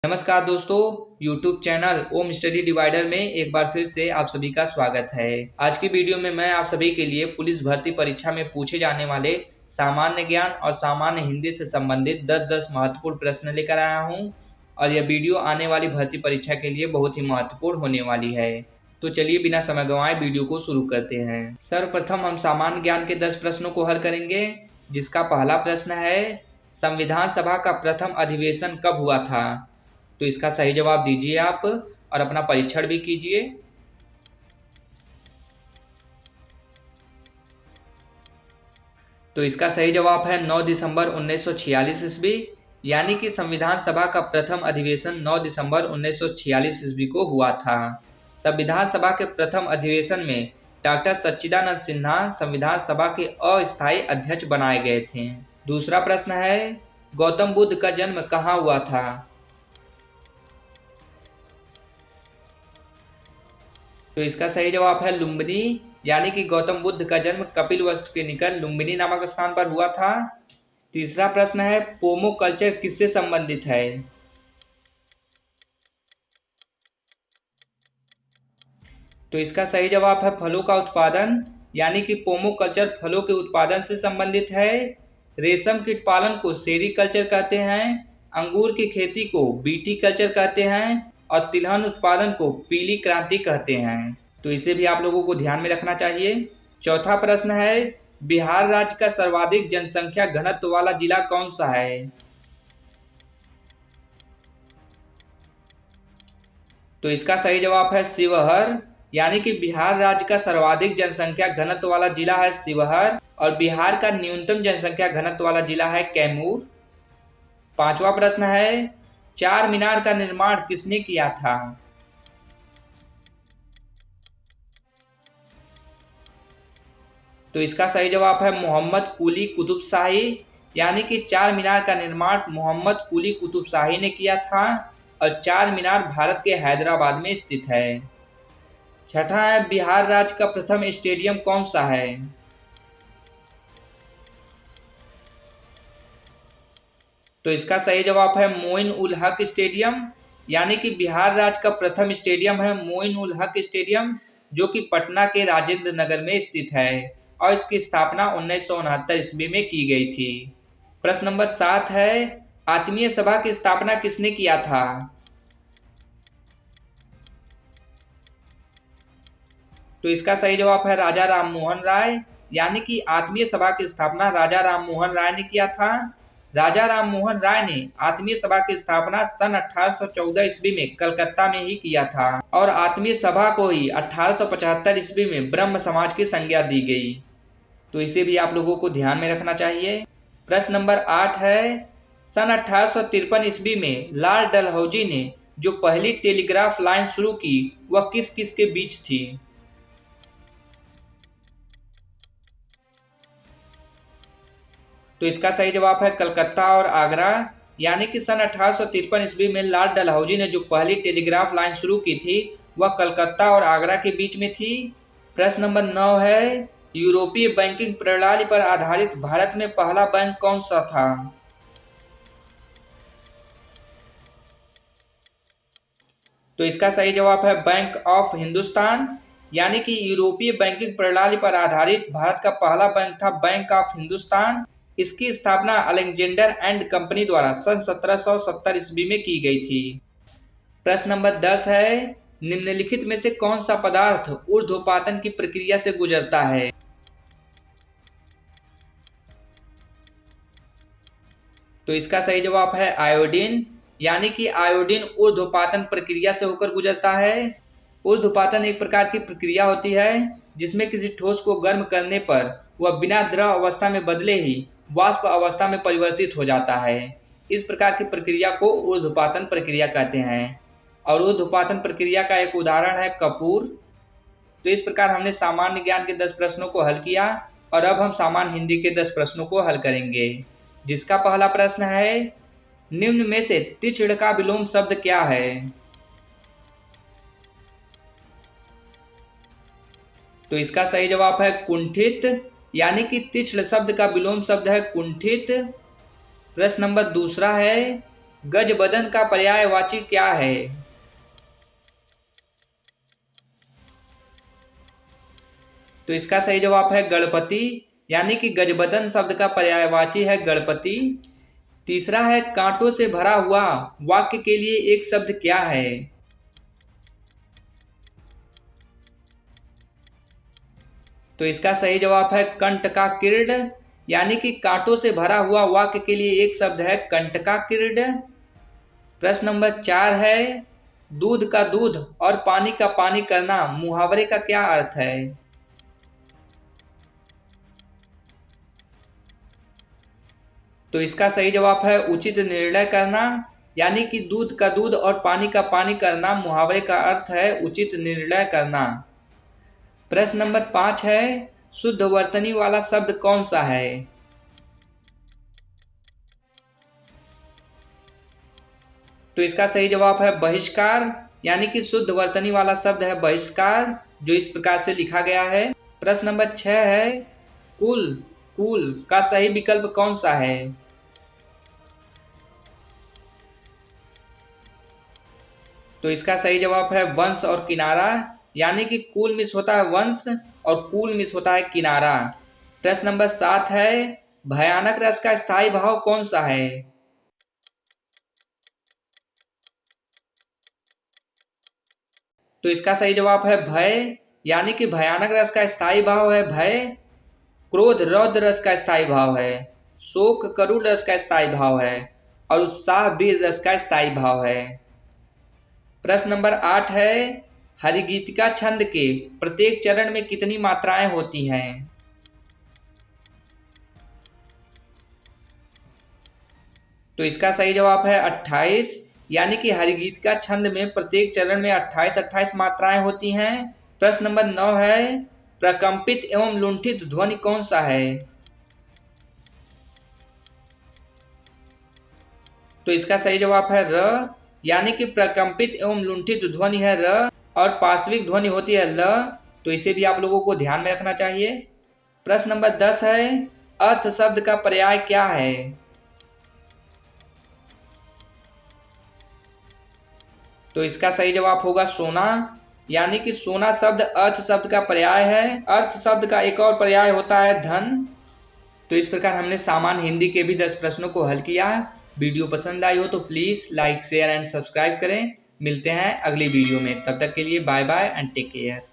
नमस्कार दोस्तों, YouTube channel ओम study divider में एक बार फिर से आप सभी का स्वागत है। आज की वीडियो में मैं आप सभी के लिए पुलिस भर्ती परीक्षा में पूछे जाने वाले सामान्य ज्ञान और सामान्य हिंदी से संबंधित 10 महत्वपूर्ण प्रश्न लेकर आया हूं और यह वीडियो आने वाली भर्ती परीक्षा के लिए बहुत ही महत्वपूर्ण होने वाली है। तो चलिए बिना समय गंवाए वीडियो को शुरू करते हैं। सर्वप्रथम हम सामान्य ज्ञान के 10 प्रश्नों को हल करेंगे, जिसका पहला प्रश्न है, संविधान सभा का प्रथम अधिवेशन कब हुआ था? तो इसका सही जवाब दीजिए आप और अपना परीक्षण भी कीजिए। तो इसका सही जवाब है 9 दिसंबर 1946 ईस्वी, यानी कि संविधान सभा का प्रथम अधिवेशन 9 दिसंबर 1946 ईस्वी को हुआ था। संविधान सभा के प्रथम अधिवेशन में डॉक्टर सच्चिदानंद सिन्हा संविधान सभा के अस्थायी अध्यक्ष बनाए गए थे। दूसरा प्रश्न है, गौतम बुद्ध का जन्म कहाँ हुआ था? तो इसका सही जवाब है लुम्बिनी, यानी कि गौतम बुद्ध का जन्म कपिलवस्तु के निकट लुम्बिनी नामक स्थान पर हुआ था। तीसरा प्रश्न है, पोमो कल्चर किससे संबंधित है? तो इसका सही जवाब है फलों का उत्पादन, यानी कि पोमो कल्चर फलों के उत्पादन से संबंधित है। रेशम कीट पालन को सेरीकल्चर कहते हैं, अंगूर की खेती को बीटी कल्चर कहते हैं और तिलहन उत्पादन को पीली क्रांति कहते हैं। तो इसे भी आप लोगों को ध्यान में रखना चाहिए। चौथा प्रश्न है, बिहार राज्य का सर्वाधिक जनसंख्या घनत्व वाला जिला कौन सा है? तो इसका सही जवाब है शिवहर, यानी कि बिहार राज्य का सर्वाधिक जनसंख्या घनत्व वाला जिला है शिवहर और बिहार का न्यूनतम जनसंख्या घनत्व वाला जिला है कैमूर। पांचवा प्रश्न है, चार मीनार का निर्माण किसने किया था? तो इसका सही जवाब है मोहम्मद कुली कुतुब शाही, यानी कि चार मीनार का निर्माण मोहम्मद कुली कुतुब शाही ने किया था और चार मीनार भारत के हैदराबाद में स्थित है। छठा है, बिहार राज्य का प्रथम स्टेडियम कौन सा है? तो इसका सही जवाब है मोइन उल हक स्टेडियम, यानी कि बिहार राज्य का प्रथम स्टेडियम है मोइन उल हक स्टेडियम, जो कि पटना के राजेंद्र नगर में स्थित है और इसकी स्थापना 1969 ईस्वी में की गई थी। प्रश्न नंबर 7 है, आत्मीय सभा की स्थापना किसने किया था? तो इसका सही जवाब है राजा राममोहन राय, यानी कि आत्मीय सभा की स्थापना राजा राममोहन राय ने किया था। राजा राममोहन राय ने आत्मीय सभा की स्थापना सन 1814 ईस्वी में कलकत्ता में ही किया था और आत्मीय सभा को ही 1875 ईस्वी में ब्रह्म समाज की संज्ञा दी गई। तो इसे भी आप लोगों को ध्यान में रखना चाहिए। प्रश्न नंबर 8 है, सन 1853 ईस्वी में लॉर्ड डलहौजी ने जो पहली टेलीग्राफ लाइन शुरू की वह किस किस के बीच थी? तो इसका सही जवाब है कलकत्ता और आगरा, यानी कि सन 1853 ईस्वी में लॉर्ड डलहौजी ने जो पहली टेलीग्राफ लाइन शुरू की थी वह कलकत्ता और आगरा के बीच में थी। प्रश्न नंबर 9 है, यूरोपीय बैंकिंग प्रणाली पर आधारित भारत में पहला बैंक कौन सा था? तो इसका सही जवाब है बैंक ऑफ हिंदुस्तान, यानी कि यूरोपीय बैंकिंग प्रणाली पर आधारित भारत का पहला बैंक था बैंक ऑफ हिंदुस्तान। इसकी स्थापना अलेक्जेंडर एंड कंपनी द्वारा सन 1770 ईस्वी में की गई थी। प्रश्न नंबर 10 है, निम्नलिखित में से कौन सा पदार्थ ऊर्ध्वपातन की प्रक्रिया से गुजरता है? तो इसका सही जवाब है आयोडीन, यानी कि आयोडीन ऊर्ध्वपातन प्रक्रिया से होकर गुजरता है। ऊर्ध्वपातन एक प्रकार की प्रक्रिया होती है जिसमें किसी ठोस को गर्म करने पर वह बिना द्रव अवस्था में बदले ही वाष्प अवस्था में परिवर्तित हो जाता है। इस प्रकार की प्रक्रिया को ऊर्ध्वपातन प्रक्रिया कहते हैं और ऊर्ध्वपातन प्रक्रिया का एक उदाहरण है कपूर। तो इस प्रकार हमने सामान्य ज्ञान के 10 प्रश्नों को हल किया और अब हम सामान्य हिंदी के 10 प्रश्नों को हल करेंगे, जिसका पहला प्रश्न है, निम्न में से तीक्ष्ण का विलोम शब्द क्या है? तो इसका सही जवाब है कुंठित, यानी कि तीक्ष्ण शब्द का विलोम शब्द है कुंठित। प्रश्न नंबर दूसरा है, गजबदन का पर्यायवाची क्या है? तो इसका सही जवाब है गणपति, यानी कि गजबदन शब्द का पर्यायवाची है गणपति। तीसरा है कांटों से भरा हुआ वाक्य के लिए एक शब्द क्या है? तो इसका सही जवाब है कंटकाकीर्ण, यानी कि कांटों से भरा हुआ वाक्य के लिए एक शब्द है कंटकाकीर्ण। प्रश्न नंबर 4 है दूध का दूध और पानी का पानी करना मुहावरे का क्या अर्थ है? तो इसका सही जवाब है उचित निर्णय करना, यानी कि दूध का दूध और पानी का पानी करना मुहावरे का अर्थ है उचित निर्णय करना। प्रश्न नंबर 5 है शुद्ध वर्तनी वाला शब्द कौन सा है? तो इसका सही जवाब है बहिष्कार, यानी कि शुद्ध वर्तनी वाला शब्द है बहिष्कार, जो इस प्रकार से लिखा गया है। प्रश्न नंबर 6 है कुल कुल का सही विकल्प कौन सा है? तो इसका सही जवाब है वंश और किनारा, यानी कि कूल मिस होता है वंश और कूल मिस होता है किनारा। प्रश्न नंबर 7 है भयानक रस का स्थायी भाव कौन सा है? तो इसका सही जवाब है भय, यानी कि भयानक रस का स्थायी भाव है भय। क्रोध रौद्र रस का स्थायी भाव है, शोक करुण रस का स्थायी भाव है और उत्साह वीर रस का स्थायी भाव है। प्रश्न नंबर 8 है हरिगीतिका छंद के प्रत्येक चरण में कितनी मात्राएं होती हैं? तो इसका सही जवाब है 28, यानी कि हरिगीतिका छंद में प्रत्येक चरण में 28 मात्राएं होती हैं। प्रश्न नंबर 9 है प्रकंपित एवं लुंठित ध्वनि कौन सा है? तो इसका सही जवाब है र, यानी कि प्रकंपित एवं लुंठित ध्वनि है र और पार्श्विक ध्वनि होती है ल। तो इसे भी आप लोगों को ध्यान में रखना चाहिए। प्रश्न नंबर 10 है अर्थ शब्द का पर्याय क्या है? तो इसका सही जवाब होगा सोना, यानी कि सोना शब्द अर्थ शब्द का पर्याय है। अर्थ शब्द का एक और पर्याय होता है धन। तो इस प्रकार हमने सामान्य हिंदी के भी 10 प्रश्नों को हल किया। वीडियो पसंद आई हो तो please like share and subscribe करें। मिलते हैं अगली वीडियो में, तब तक के लिए bye bye and take care.